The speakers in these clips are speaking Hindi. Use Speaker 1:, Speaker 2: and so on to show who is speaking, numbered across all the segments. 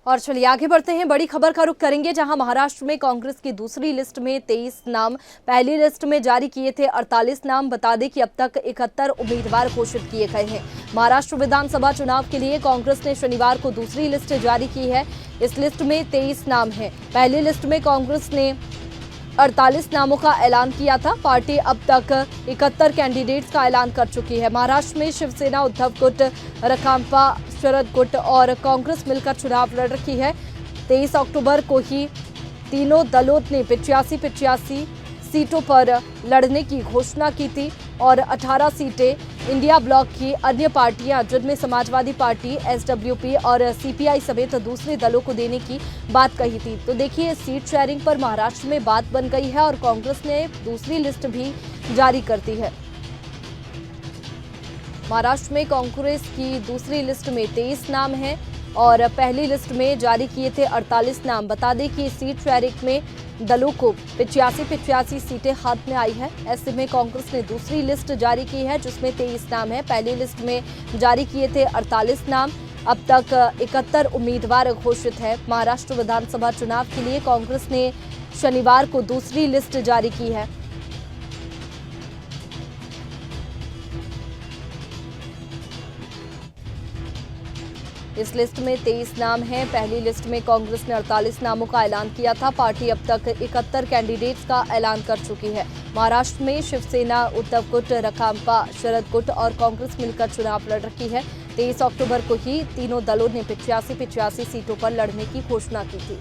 Speaker 1: और चलिए आगे बढ़ते हैं, बड़ी खबर का रुख करेंगे जहां महाराष्ट्र में कांग्रेस की दूसरी लिस्ट में 23 नाम, पहली लिस्ट में जारी किए थे 48 नाम। बता दें कि अब तक 71 उम्मीदवार घोषित किए गए हैं। महाराष्ट्र विधानसभा चुनाव के लिए कांग्रेस ने शनिवार को दूसरी लिस्ट जारी की है। इस लिस्ट में 23 नाम हैं। पहली लिस्ट में कांग्रेस ने 48 नामों का ऐलान किया था। पार्टी अब तक 71 कैंडिडेट्स का ऐलान कर चुकी है। महाराष्ट्र में शिवसेना, उद्धव गुट, रकांपा, शरद गुट और कांग्रेस मिलकर चुनाव लड़ रही है। 23 अक्टूबर को ही तीनों दलों ने 85 सीटों पर लड़ने की घोषणा की थी और 18 सीटें इंडिया ब्लॉक की अन्य पार्टियां, जिनमें समाजवादी पार्टी, एसडब्ल्यूपी और सीपीआई समेत दूसरे दलों को देने की बात कही थी। तो देखिए, सीट शेयरिंग पर महाराष्ट्र में बात बन गई है और कांग्रेस ने दूसरी लिस्ट भी जारी कर दी है। महाराष्ट्र में कांग्रेस की दूसरी लिस्ट में 23 नाम हैं और पहली लिस्ट में जारी किए थे 48 नाम। बता दें कि सीट शेयरिंग में दलों को 85 सीटें हाथ में आई है। ऐसे में कांग्रेस ने दूसरी लिस्ट जारी की है जिसमें 23 नाम है। पहली लिस्ट में जारी किए थे 48 नाम। अब तक 71 उम्मीदवार घोषित है। महाराष्ट्र विधानसभा चुनाव के लिए कांग्रेस ने शनिवार को दूसरी लिस्ट जारी की है। इस लिस्ट में 23 नाम हैं। पहली लिस्ट में कांग्रेस ने 48 नामों का ऐलान किया था। पार्टी अब तक 71 कैंडिडेट्स का ऐलान कर चुकी है। महाराष्ट्र में शिवसेना, उद्धव गुट, रकांपा, शरद गुट और कांग्रेस मिलकर चुनाव लड़ रही है। 23 अक्टूबर को ही तीनों दलों ने 85 सीटों पर लड़ने की घोषणा की थी।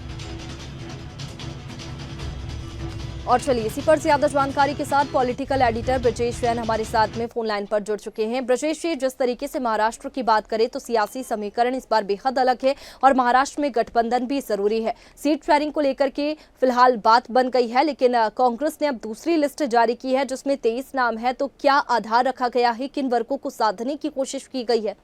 Speaker 1: और चलिए इसी पर ज्यादा जानकारी के साथ पॉलिटिकल एडिटर ब्रजेश जैन हमारे साथ में फोन लाइन पर जुड़ चुके हैं। ब्रजेश जी, जिस तरीके से महाराष्ट्र की बात करें तो सियासी समीकरण इस बार बेहद अलग है और महाराष्ट्र में गठबंधन भी जरूरी है। सीट शेयरिंग को लेकर के फिलहाल बात बन गई है, लेकिन कांग्रेस ने अब दूसरी लिस्ट जारी की है जिसमें 23 नाम है। तो क्या आधार रखा गया है, किन वर्गों को साधने की कोशिश की गई है?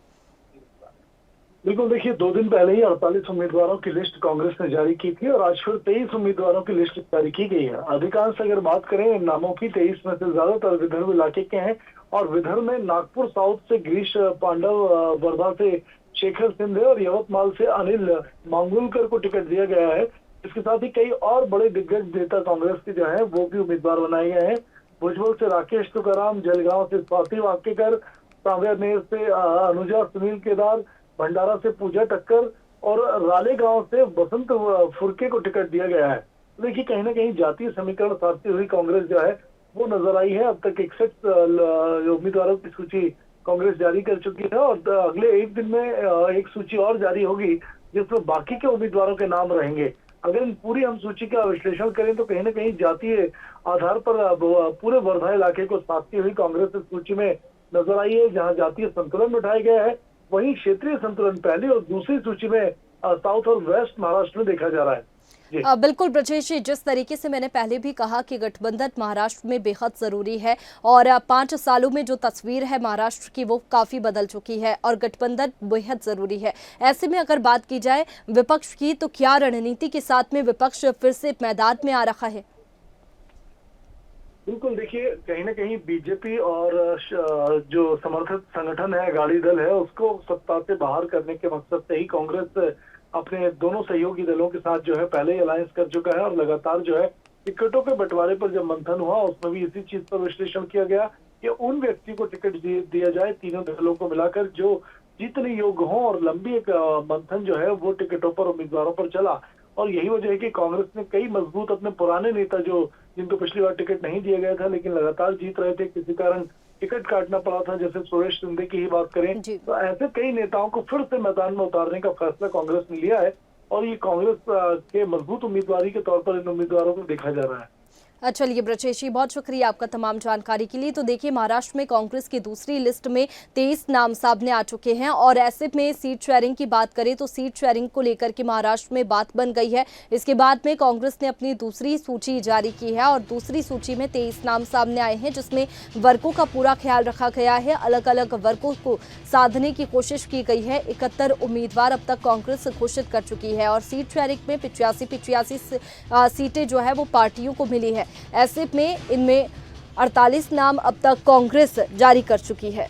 Speaker 2: बिल्कुल, देखिए 2 दिन पहले ही 48 उम्मीदवारों की लिस्ट कांग्रेस ने जारी की थी और आज फिर 23 उम्मीदवारों की लिस्ट जारी की गई है। अधिकांश अगर बात करें इन नामों की, 23 में से ज्यादातर विदर्भ इलाके के हैं और विदर्भ में नागपुर साउथ से गिरीश पांडव, वर्धा से शेखर सिंधे और यवतमाल से अनिल मांगुलकर को टिकट दिया गया है। इसके साथ ही कई और बड़े दिग्गज नेता कांग्रेस के जो है वो भी उम्मीदवार बनाए गए हैं। भुजबल से राकेश तुकाराम, जलगांव से स्वाति वाकेकर, सांवेर से अनुजा सुनील केदार, भंडारा से पूजा टक्कर और रालेगांव से बसंत फुरके को टिकट दिया गया है। देखिए, कहीं ना कहीं जातीय समीकरण साधती हुई कांग्रेस जो है वो नजर आई है। अब तक 61 उम्मीदवारों की सूची कांग्रेस जारी कर चुकी है और अगले एक दिन में एक सूची और जारी होगी जिसमें बाकी के उम्मीदवारों के नाम रहेंगे। अगर इन पूरी हम सूची का विश्लेषण करें तो कहीं ना कहीं जातीय आधार पर पूरे वर्धा इलाके को साधती हुई कांग्रेस इस सूची में नजर आई है। जहाँ जातीय संतुलन बिठाया गया है, वहीं क्षेत्रीय संतुलन पहली और दूसरी सूची में साउथ और वेस्ट महाराष्ट्र में देखा जा रहा है।
Speaker 1: बिल्कुल ब्रजेश जी, जिस तरीके से मैंने पहले भी कहा कि गठबंधन महाराष्ट्र में बेहद जरूरी है और 5 सालों में जो तस्वीर है महाराष्ट्र की वो काफी बदल चुकी है और गठबंधन बेहद जरूरी है। ऐसे में अगर बात की जाए विपक्ष की, तो क्या रणनीति के साथ में विपक्ष फिर से मैदान में आ रहा है?
Speaker 2: बिल्कुल, देखिए कहीं ना कहीं बीजेपी और जो समर्थक संगठन है, अकाली दल है, उसको सत्ता से बाहर करने के मकसद से ही कांग्रेस अपने दोनों सहयोगी दलों के साथ जो है पहले ही अलायंस कर चुका है और लगातार जो है टिकटों के बंटवारे पर जब मंथन हुआ उसमें भी इसी चीज पर विश्लेषण किया गया कि उन व्यक्ति को टिकट दिया जाए तीनों दलों को मिलाकर जो जीतने योग्य हो और लंबी एक मंथन जो है वो टिकटों पर, उम्मीदवारों पर चला। और यही वजह है कि कांग्रेस ने कई मजबूत अपने पुराने नेता जिनको पिछली बार टिकट नहीं दिया गया था लेकिन लगातार जीत रहे थे, किसी कारण टिकट काटना पड़ा था, जैसे सुरेश शिंदे की ही बात करें, तो ऐसे कई नेताओं को फिर से मैदान में उतारने का फैसला कांग्रेस ने लिया है और ये कांग्रेस के मजबूत उम्मीदवारी के तौर पर इन उम्मीदवारों को देखा जा रहा है।
Speaker 1: चलिए ब्रजेश जी, बहुत शुक्रिया आपका तमाम जानकारी के लिए। तो देखिए, महाराष्ट्र में कांग्रेस की दूसरी लिस्ट में 23 नाम सामने आ चुके हैं और ऐसे में सीट शेयरिंग की बात करें तो सीट शेयरिंग को लेकर के महाराष्ट्र में बात बन गई है। इसके बाद में कांग्रेस ने अपनी दूसरी सूची जारी की है और दूसरी सूची में 23 नाम सामने आए हैं जिसमें वर्गों का पूरा ख्याल रखा गया है। अलग अलग वर्गों को साधने की कोशिश की गई है। 71 उम्मीदवार अब तक कांग्रेस घोषित कर चुकी है और सीट शेयरिंग में 85 सीटें जो है वो पार्टियों को मिली है। ऐसे में इनमें 48 नाम अब तक कांग्रेस जारी कर चुकी है।